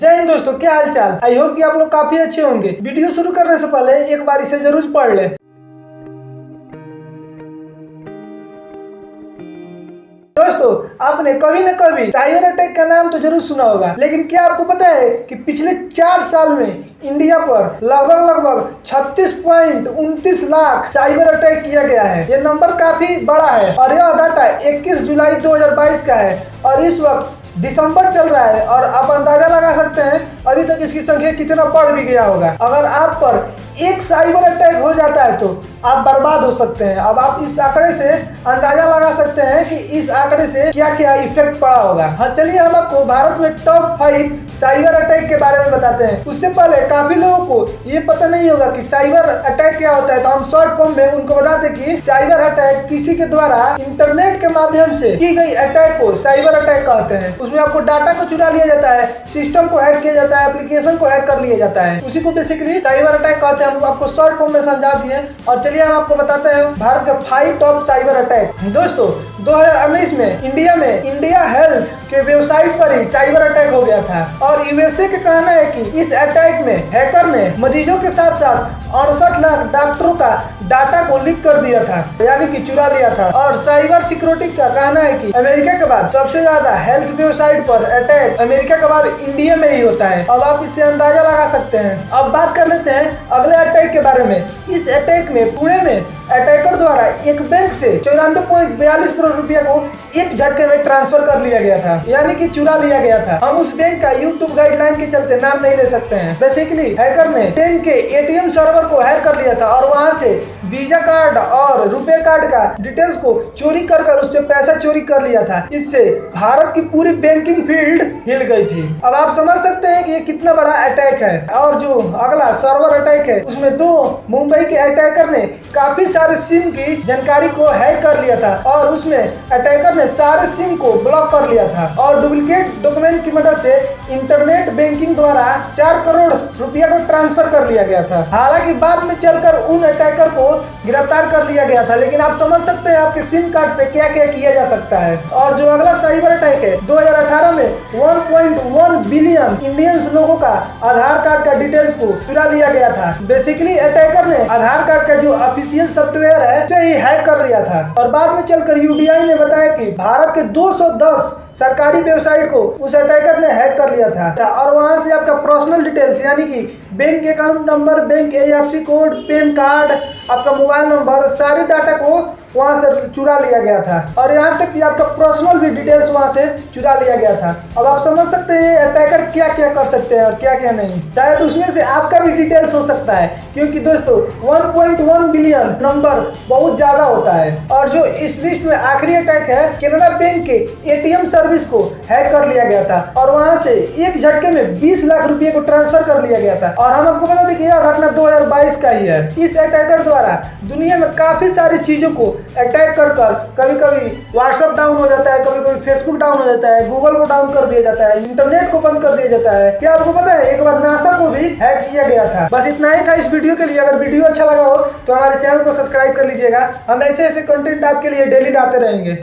जय हिंद दोस्तों, क्या हाल चाल। आई होप कि आप लोग काफी अच्छे होंगे। वीडियो शुरू करने से पहले एक बार इसे जरूर पढ़ लें। दोस्तों, आपने कभी न कभी साइबर अटैक का नाम तो जरूर सुना होगा, लेकिन क्या आपको पता है कि पिछले 4 साल में इंडिया पर लगभग 36.29 लाख साइबर अटैक किया गया है। ये नंबर काफी बड़ा है और यह डाटा 21 जुलाई 2022 का है और इस वक्त दिसंबर चल रहा है और आप अंदाजा लगा सकते हैं अभी तक इसकी संख्या कितना बढ़ भी गया होगा। अगर आप पर एक साइबर अटैक हो जाता है तो आप बर्बाद हो सकते हैं। अब आप इस आंकड़े से अंदाजा लगा सकते हैं कि इस आंकड़े से क्या क्या इफेक्ट पड़ा होगा। हाँ, चलिए हम आपको भारत में टॉप 5 साइबर अटैक के बारे में बताते हैं। उससे पहले काफी लोगों को ये पता नहीं होगा कि साइबर अटैक क्या होता है, तो हम शॉर्ट फॉर्म में उनको बता दें कि साइबर अटैक किसी के द्वारा इंटरनेट के माध्यम से की गई अटैक को साइबर अटैक कहते हैं। उसमें आपको डाटा को चुरा लिया जाता है, सिस्टम को हैक किया जाता है, एप्लीकेशन को हैक कर लिया जाता है, उसी को बेसिकली साइबर अटैक कहते हैं। हम आपको शॉर्ट फॉर्म में समझा दिए और चलिए हम आपको बताते हैं भारत के 5 टॉप साइबर अटैक। दोस्तों, 2019 में इंडिया हेल्थ के वेबसाइट पर ही साइबर अटैक हो गया था और यूएसए का कहना है कि इस अटैक में हैकर ने मरीजों के साथ साथ 68 लाख डॉक्टरों का डाटा को लीक कर दिया था, यानी कि चुरा लिया था। और साइबर सिक्योरिटी का कहना है कि अमेरिका के बाद सबसे ज्यादा हेल्थ वेबसाइट पर अटैक अमेरिका के बाद इंडिया में ही होता है। अब आप इससे अंदाजा लगा सकते हैं। अब बात कर लेते हैं अगले अटैक के बारे में। इस अटैक में पुणे में अटैकर द्वारा एक बैंक से 94.42 करोड़ रुपया को एक झटके में ट्रांसफर कर लिया गया था, यानी कि चुरा लिया गया था। हम उस बैंक का यूट्यूब गाइडलाइन के चलते नाम नहीं ले सकते हैं। बेसिकली हैकर ने बैंक के एटीएम सर्वर को हैक कर लिया था और वहां से वीजा कार्ड और रुपए कार्ड का डिटेल्स को चोरी कर उससे पैसा चोरी कर लिया था। इससे भारत की पूरी बैंकिंग फील्ड हिल गई थी। अब आप समझ सकते हैं कि ये कितना बड़ा अटैक है। और जो अगला सर्वर अटैक है, उसमें 2 मुंबई के अटैकर ने काफी सारे सिम की जानकारी को हैक कर लिया था और उसमें अटैकर ने सारे सिम को ब्लॉक कर लिया था और डुप्लीकेट डॉक्यूमेंट की मदद से इंटरनेट बैंकिंग द्वारा 4 करोड़ रुपया को ट्रांसफर कर लिया गया था। हालांकि बाद में चलकर उन अटैकर को गिरफ्तार कर लिया गया था, लेकिन आप समझ सकते हैं आपके सिम कार्ड से क्या क्या किया जा सकता है। और जो अगला साइबर अटैक है, 2018 में 1.1 बिलियन इंडियंस लोगों का आधार कार्ड का डिटेल्स को चुरा लिया गया था। बेसिकली अटैकर ने आधार कार्ड का जो ऑफिशियल सॉफ्टवेयर है उसे ही हैक कर लिया था और बाद में चलकर यूडीआई ने बताया कि भारत के 210 सरकारी वेबसाइट को उस अटैकर ने हैक कर लिया था और वहां से आपका पर्सनल डिटेल्स यानी कि bank account number, bank AFC code, pan card, आपका मोबाइल नंबर, सारी डाटा को वहां से चुरा लिया गया था और यहाँ तक कि आपका पर्सनल भी डिटेल्स वहां से चुरा लिया गया था। अब आप समझ सकते हैं अटैकर क्या क्या कर सकते हैं और क्या क्या नहीं। शायद उसमें से आपका भी डिटेल्स हो सकता है, क्योंकि दोस्तों 1.1 बिलियन नंबर बहुत ज्यादा होता है। और जो इस लिस्ट में आखिरी अटैक है, केनरा बैंक के एटीएम सर्विस को हैक कर लिया गया था और वहां से एक झटके में 20 लाख रुपए को ट्रांसफर कर लिया गया था। और हम आपको बता दें कि यह घटना 2022 का ही है। इस अटैकर द्वारा दुनिया में काफी सारी चीजों को अटैक कर कभी कभी व्हाट्सएप डाउन हो जाता है, कभी कभी फेसबुक डाउन हो जाता है, गूगल को डाउन कर दिया जाता है, इंटरनेट को बंद कर दिया जाता है। क्या आपको पता है एक बार नासा को भी हैक किया गया था। बस इतना ही था इस वीडियो के लिए। अगर वीडियो अच्छा लगा हो तो हमारे चैनल को सब्सक्राइब कर लीजिएगा। हम ऐसे कंटेंट आपके लिए डेली लाते रहेंगे।